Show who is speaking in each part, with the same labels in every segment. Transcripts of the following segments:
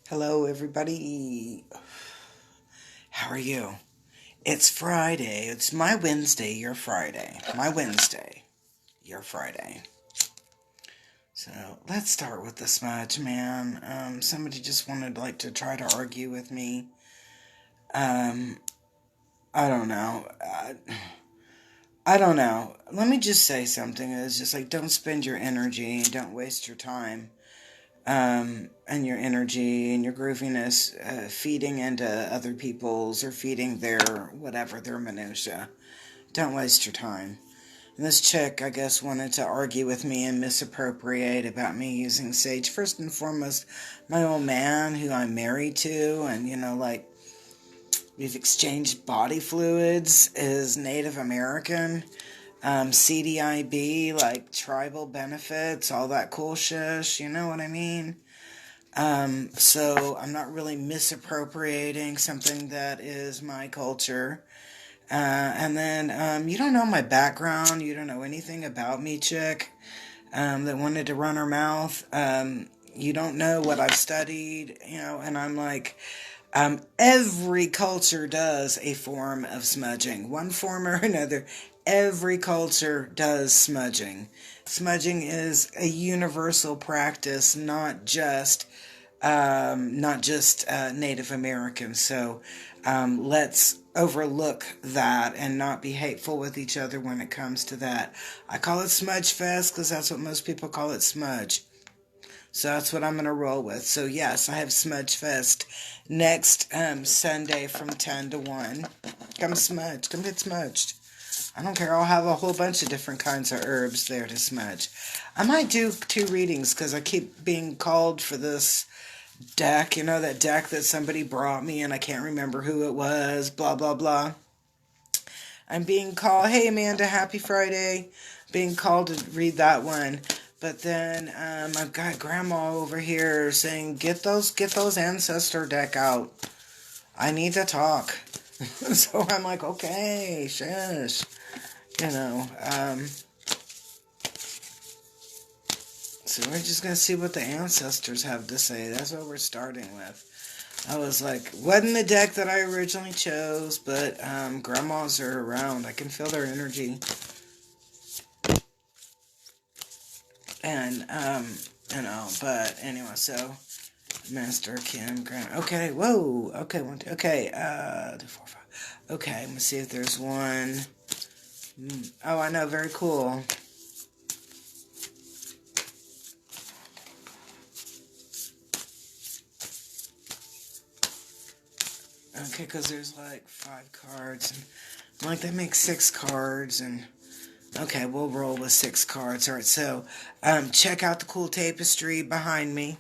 Speaker 1: Hello, everybody. How are you? It's Friday. It's my Wednesday, your Friday. My Wednesday, your Friday. So let's start with the smudge, man. Somebody just wanted to try to argue with me. Um, I don't know. I don't know. Let me just say something. It's just like, don't spend your energy. Don't waste your time. And your energy and your grooviness feeding into other people's or feeding their whatever, their minutia. Don't waste your time. And this chick, I guess, wanted to argue with me and misappropriate about me using sage. First and foremost, my old man who I'm married to, and we've exchanged body fluids, is Native American. CDIB, like tribal benefits, all that cool shush, you know what I mean? So I'm not really misappropriating something that is my culture. And then, you don't know my background, you don't know anything about me, chick, that wanted to run her mouth. You don't know what I've studied, and I'm like, every culture does a form of smudging, one form or another. Every culture does smudging. Smudging is a universal practice, not just Native Americans. So let's overlook that and not be hateful with each other when it comes to that. I call it Smudge Fest because that's what most people call it, smudge. So that's what I'm going to roll with. So yes, I have Smudge Fest next Sunday from 10 to 1. Come smudge. Come get smudged. I don't care. I'll have a whole bunch of different kinds of herbs there to smudge. I might do 2 readings because I keep being called for this deck. You know, that deck that somebody brought me and I can't remember who it was. Blah, blah, blah. I'm being called, hey Amanda, happy Friday. Being called to read that one. But then I've got Grandma over here saying, get those ancestor deck out. I need to talk. So I'm like, okay, shush. So we're just going to see what the ancestors have to say. That's what we're starting with. I was like, wasn't the deck that I originally chose, but grandmas are around. I can feel their energy. And, but anyway, so Master Kim Grant. Okay, whoa. Okay, 1, 2. Okay, 2, 4, 5. Okay, let's see if there's one. Oh, I know, very cool. Okay, because there's like 5 cards. And I'm like, that makes 6 cards. And okay, we'll roll with 6 cards. All right, so check out the cool tapestry behind me.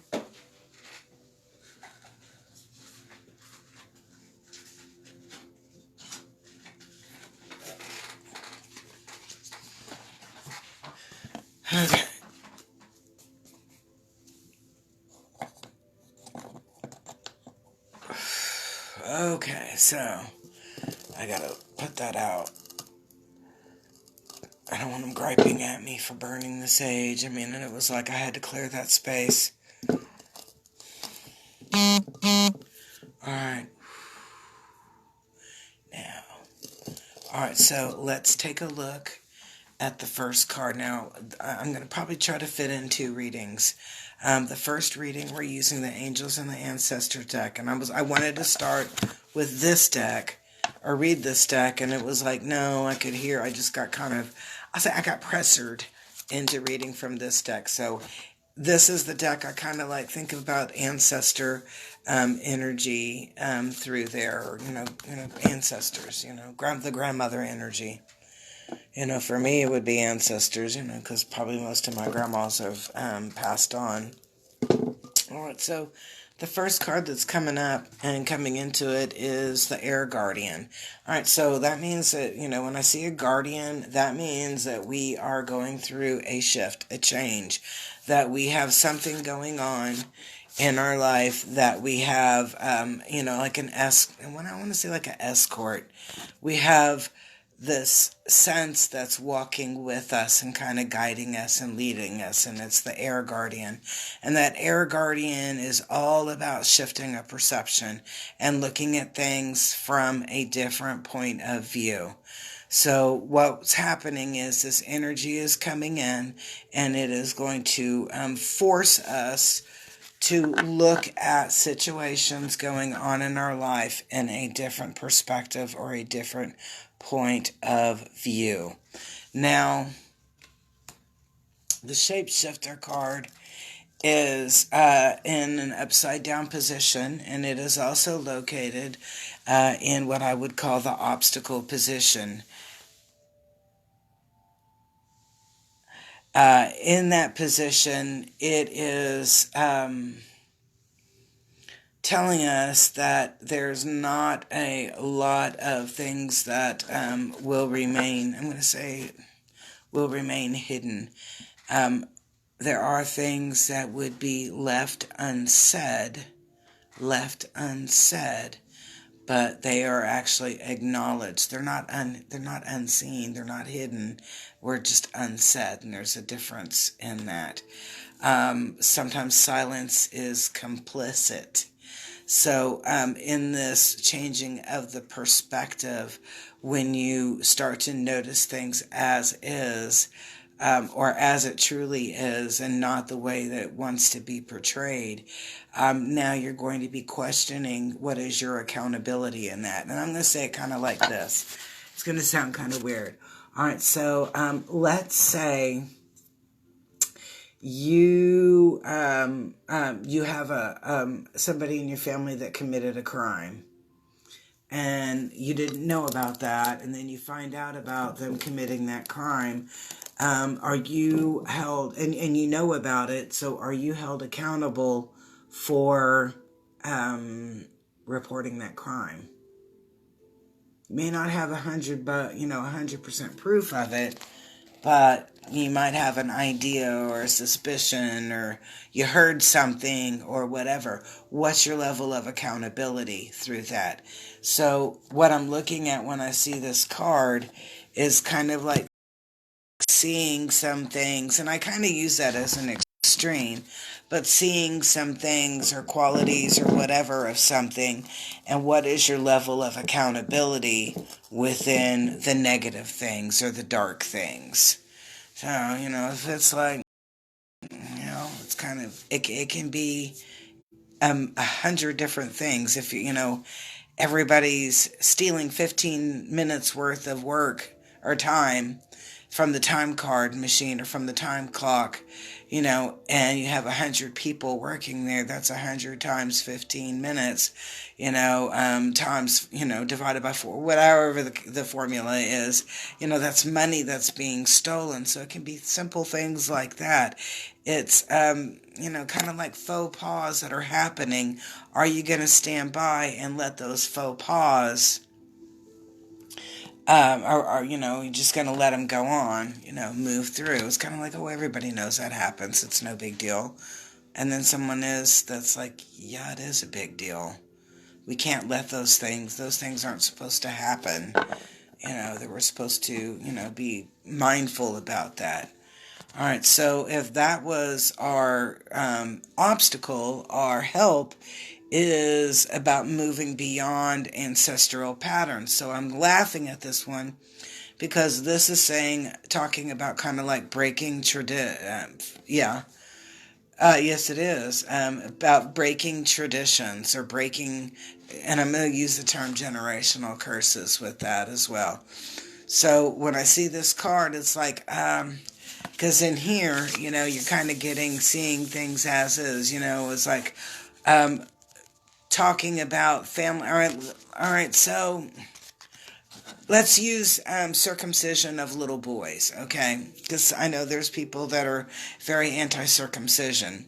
Speaker 1: Okay. Okay, so I gotta put that out. I don't want them griping at me for burning the sage. I mean, and it was like I had to clear that space. Alright. Now. Alright, so let's take a look at the first card. Now, I'm going to probably try to fit in 2 readings. The first reading, we're using the Angels and the Ancestor deck. And I wanted to start with this deck, or read this deck, and it was like, no, I just got I got pressured into reading from this deck. So this is the deck I kind of like think about ancestor energy through their, ancestors, the grandmother energy. For me, it would be ancestors, because probably most of my grandmas have passed on. All right, so the first card that's coming up and coming into it is the Air Guardian. All right, so that means that, when I see a guardian, that means that we are going through a shift, a change, that we have something going on in our life, that we have, like and when I want to say like an escort, we have this sense that's walking with us and kind of guiding us and leading us, and it's the air guardian. And that air guardian is all about shifting a perception and looking at things from a different point of view. So what's happening is this energy is coming in, and it is going to force us to look at situations going on in our life in a different perspective or a different point of view. Now, the shapeshifter card is in an upside down position, and it is also located in what I would call the obstacle position. In that position, it is telling us that there's not a lot of things that will remain, I'm going to say, will remain hidden. There are things that would be left unsaid, but they are actually acknowledged. They're not unseen. They're not hidden. We're just unsaid, and there's a difference in that. Sometimes silence is complicit. So in this changing of the perspective, when you start to notice things as is, or as it truly is, and not the way that it wants to be portrayed, now you're going to be questioning what is your accountability in that. And I'm going to say it kind of like this. It's going to sound kind of weird. All right, so let's say you you have somebody in your family that committed a crime, and you didn't know about that, and then you find out about them committing that crime. Are you held, and you know about it, so are you held accountable for reporting that crime? You may not have 100% proof of it, but you might have an idea or a suspicion, or you heard something or whatever. What's your level of accountability through that? So what I'm looking at when I see this card is kind of like seeing some things, and I kind of use that as an extreme, but seeing some things or qualities or whatever of something, and what is your level of accountability within the negative things or the dark things. So, if it's like, it's kind of, it can be 100 different things. If everybody's stealing 15 minutes worth of work or time from the time card machine or from the time clock, and you have 100 people working there, that's 100 times 15 minutes, times, divided by 4, whatever the formula is, that's money that's being stolen. So it can be simple things like that. It's, kind of like faux pas that are happening. Are you going to stand by and let those faux pas, or you're just going to let them go on, move through? It's kind of like, oh, everybody knows that happens. It's no big deal. And then someone that's like, yeah, it is a big deal. We can't let those things aren't supposed to happen. That we're supposed to, be mindful about that. All right, so if that was our obstacle, our help is about moving beyond ancestral patterns. So I'm laughing at this one because this is talking about kind of like breaking tradition. Yes, it is. About breaking traditions or breaking, and I'm going to use the term generational curses with that as well. So when I see this card, it's like, because in here, you're kind of seeing things as is, it's like, talking about family. All right, so let's use circumcision of little boys, okay? Because I know there's people that are very anti-circumcision.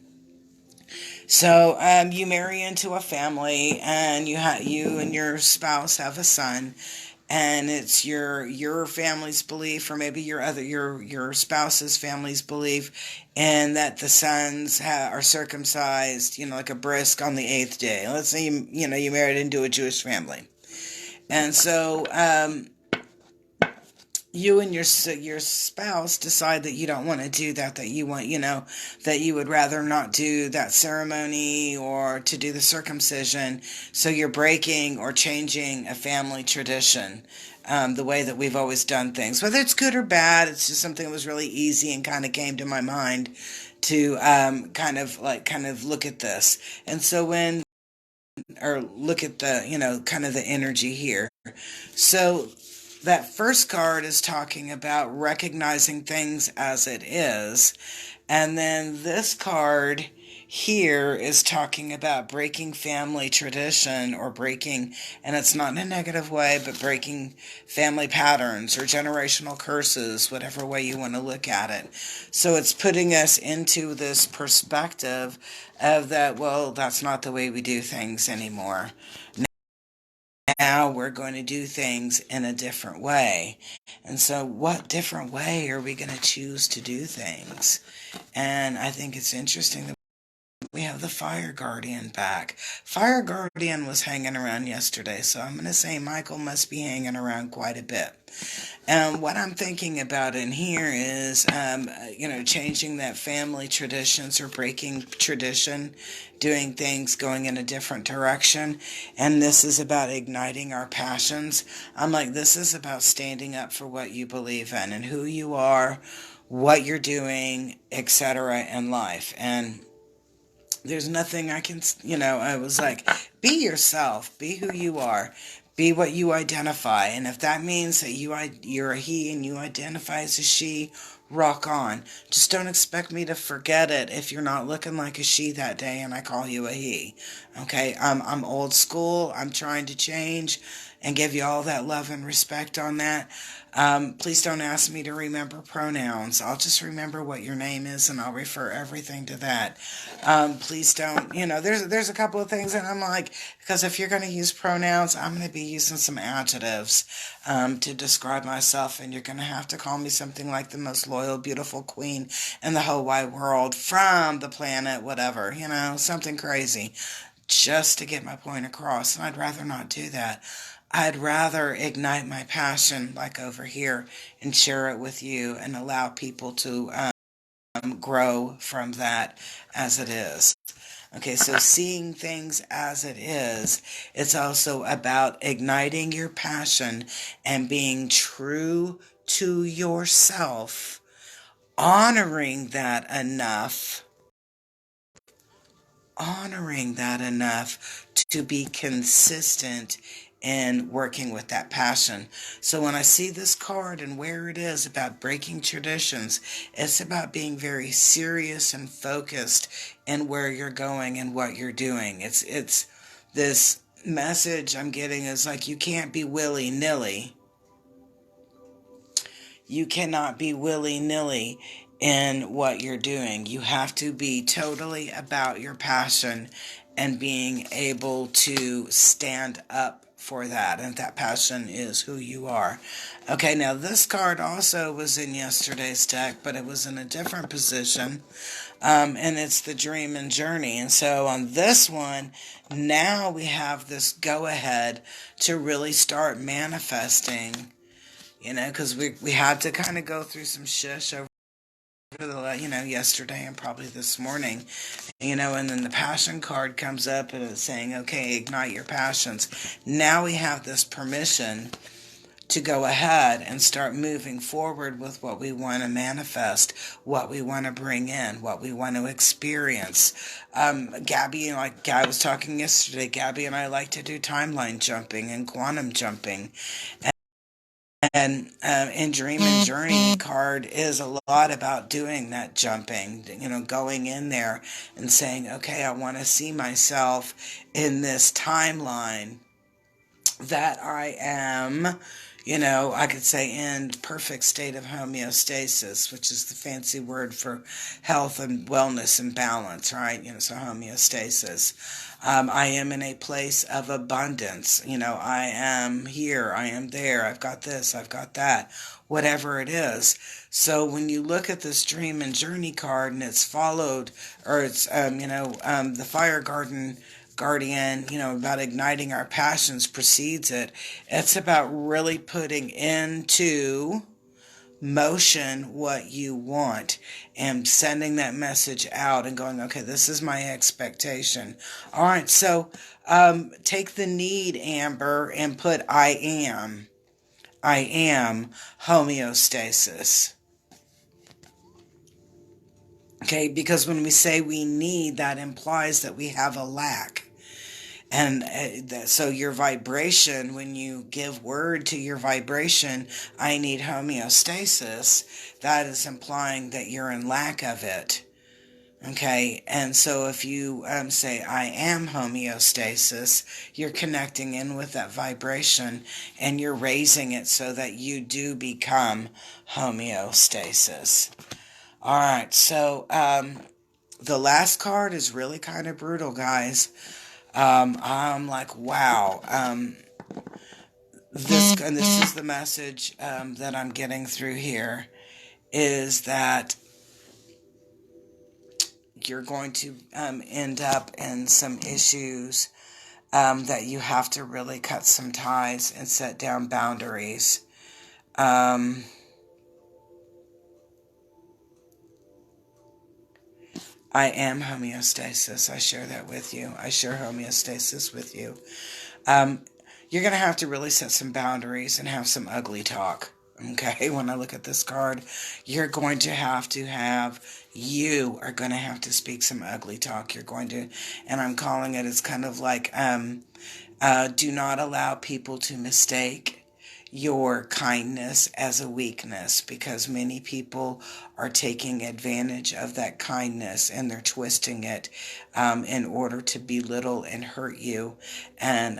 Speaker 1: So you marry into a family, and you and your spouse have a son, and it's your family's belief, or maybe your spouse's family's belief, and that the sons are circumcised, like a brisk on the 8th day. Let's say you married into a Jewish family, and so you and your spouse decide that you don't want to do that, that you want, that you would rather not do that ceremony or to do the circumcision. So you're breaking or changing a family tradition, the way that we've always done things. Whether it's good or bad, it's just something that was really easy and kind of came to my mind to kind of look at this. And so when, or look at the, kind of the energy here. So that first card is talking about recognizing things as it is. And then this card here is talking about breaking family tradition, or breaking, and it's not in a negative way, but breaking family patterns or generational curses, whatever way you want to look at it. So it's putting us into this perspective of that, well, that's not the way we do things anymore. Now we're going to do things in a different way. And so, what different way are we going to choose to do things? And I think it's interesting that we have the Fire Guardian back. Fire Guardian was hanging around yesterday, so I'm going to say Michael must be hanging around quite a bit. And what I'm thinking about in here is, changing that family traditions or breaking tradition, doing things going in a different direction. And this is about igniting our passions. I'm like, this is about standing up for what you believe in and who you are, what you're doing, etc. in life. And there's nothing I can, I was like, be yourself, be who you are, be what you identify. And if that means that you're a he and you identify as a she, rock on. Just don't expect me to forget it if you're not looking like a she that day and I call you a he. Okay, I'm old school. I'm trying to change and give you all that love and respect on that. Please don't ask me to remember pronouns. I'll just remember what your name is and I'll refer everything to that. Please don't, there's a couple of things that I'm like, because if you're going to use pronouns, I'm going to be using some adjectives to describe myself, and you're going to have to call me something like the most loyal, beautiful queen in the whole wide world from the planet, whatever, something crazy, just to get my point across. And I'd rather not do that. I'd rather ignite my passion like over here and share it with you and allow people to grow from that as it is. Okay, so seeing things as it is, it's also about igniting your passion and being true to yourself, honoring that enough to be consistent in working with that passion. So when I see this card and where it is about breaking traditions, it's about being very serious and focused in where you're going and what you're doing. It's this message I'm getting is like, you can't be willy-nilly. You cannot be willy-nilly in what you're doing. You have to be totally about your passion and being able to stand up for that. And that passion is who you are. Okay, now this card also was in yesterday's deck, but it was in a different position. And it's the Dream and Journey. And so on this one, now we have this go ahead to really start manifesting, because we had to kind of go through some shush over the, yesterday and probably this morning, and then the passion card comes up and it's saying, okay, ignite your passions. Now we have this permission to go ahead and start moving forward with what we want to manifest, what we want to bring in, what we want to experience. Gabby, like I was talking yesterday, Gabby and I like to do timeline jumping and quantum jumping. And in Dream and Journey card is a lot about doing that jumping, going in there and saying, okay, I want to see myself in this timeline that I am, I could say in perfect state of homeostasis, which is the fancy word for health and wellness and balance, right? So homeostasis. I am in a place of abundance. I am here, I am there, I've got this, I've got that, whatever it is. So when you look at this Dream and Journey card and it's followed, or it's, the Fire Guardian, about igniting our passions precedes it. It's about really putting into motion what you want and sending that message out and going, okay, this is my expectation. All right, so take the need, Amber, and put I am. I am homeostasis. Okay, because when we say we need, that implies that we have a lack. And so your vibration, when you give word to your vibration, I need homeostasis, that is implying that you're in lack of it. Okay, and so if you say, I am homeostasis, you're connecting in with that vibration and you're raising it so that you do become homeostasis. All right, so the last card is really kind of brutal, guys. I'm like, wow. This is the message that I'm getting through here, is that you're going to end up in some issues that you have to really cut some ties and set down boundaries. I am homeostasis. I share that with you. I share homeostasis with you. You're going to have to really set some boundaries and have some ugly talk. Okay, when I look at this card, you are going to have to speak some ugly talk. You're going to, and I'm calling it, it's kind of like, do not allow people to mistake your kindness as a weakness, because many people are taking advantage of that kindness and they're twisting it in order to belittle and hurt you and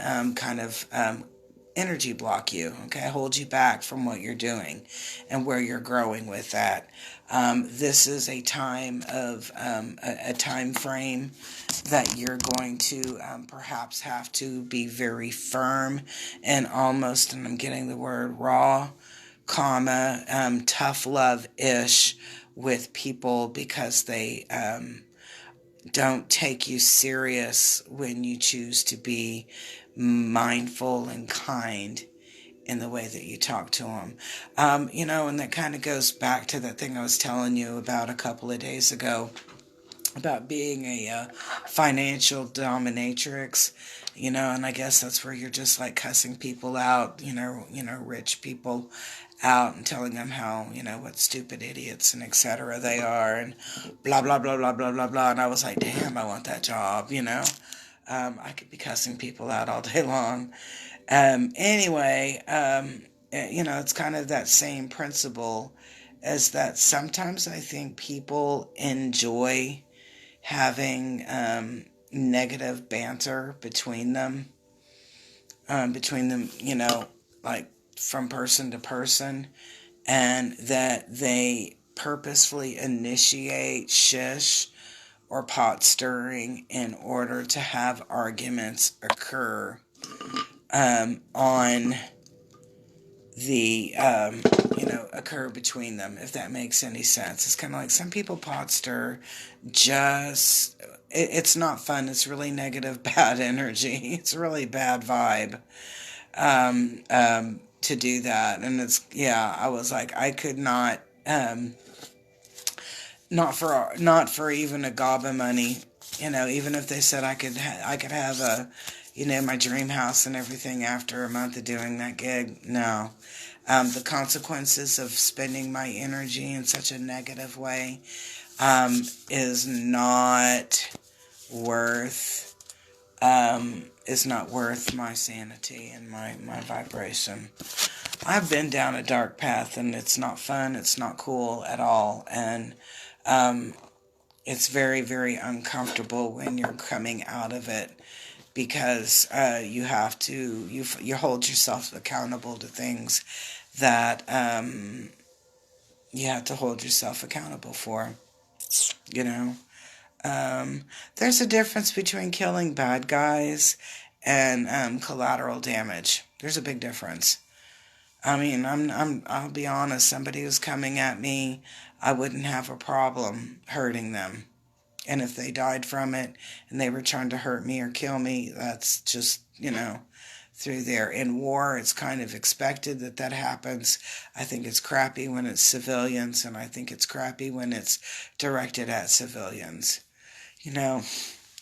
Speaker 1: energy block you, okay, hold you back from what you're doing and where you're growing with that. This is a time of a time frame that you're going to perhaps have to be very firm and almost, and I'm getting the word raw, tough love-ish with people, because they don't take you serious when you choose to be mindful and kind in the way that you talk to them. And that kind of goes back to that thing I was telling you about a couple of days ago about being a financial dominatrix, and I guess that's where you're just like cussing people out, rich people out and telling them how, what stupid idiots and etc. they are and blah, blah, blah, blah, blah, blah, blah. And I was like, damn, I want that job, I could be cussing people out all day long. Anyway, it's kind of that same principle, as that sometimes I think people enjoy having negative banter between them, like from person to person, and that they purposefully initiate shish or pot stirring in order to have arguments occur on the, occur between them, if that makes any sense. It's kind of like some people pot stir it's not fun. It's really negative, bad energy. It's really bad vibe to do that. And I was like, I could not, not for even a gob of money, even if they said I could have my dream house and everything after a month of doing that gig. No. The consequences of spending my energy in such a negative way is not worth my sanity and my vibration. I've been down a dark path, and it's not fun. It's not cool at all, and it's very, very uncomfortable when you're coming out of it, because you have to you hold yourself accountable to things that you have to hold yourself accountable for. There's a difference between killing bad guys and collateral damage. There's a big difference. I mean, I'll be honest. Somebody who's coming at me, I wouldn't have a problem hurting them. And if they died from it and they were trying to hurt me or kill me, that's just, through there. In war, it's kind of expected that that happens. I think it's crappy when it's civilians, and I think it's crappy when it's directed at civilians. You know,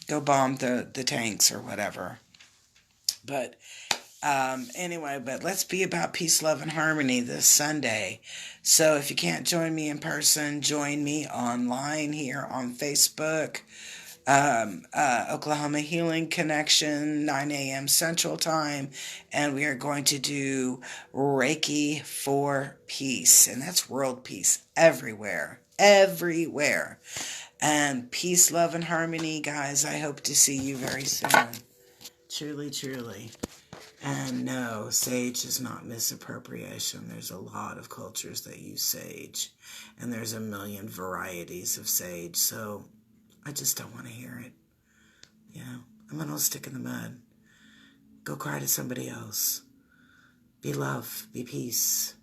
Speaker 1: go bomb the tanks or whatever. But anyway, but let's be about peace, love, and harmony this Sunday. So if you can't join me in person, join me online here on Facebook. Oklahoma Healing Connection, 9 a.m. Central Time, and we are going to do Reiki for peace, and that's world peace everywhere, everywhere. And peace, love, and harmony, guys. I hope to see you very soon. Truly, truly. And no, sage is not misappropriation. There's a lot of cultures that use sage, and there's a million varieties of sage, so I just don't want to hear it. You know, I'm an old stick in the mud. Go cry to somebody else. Be love. Be peace.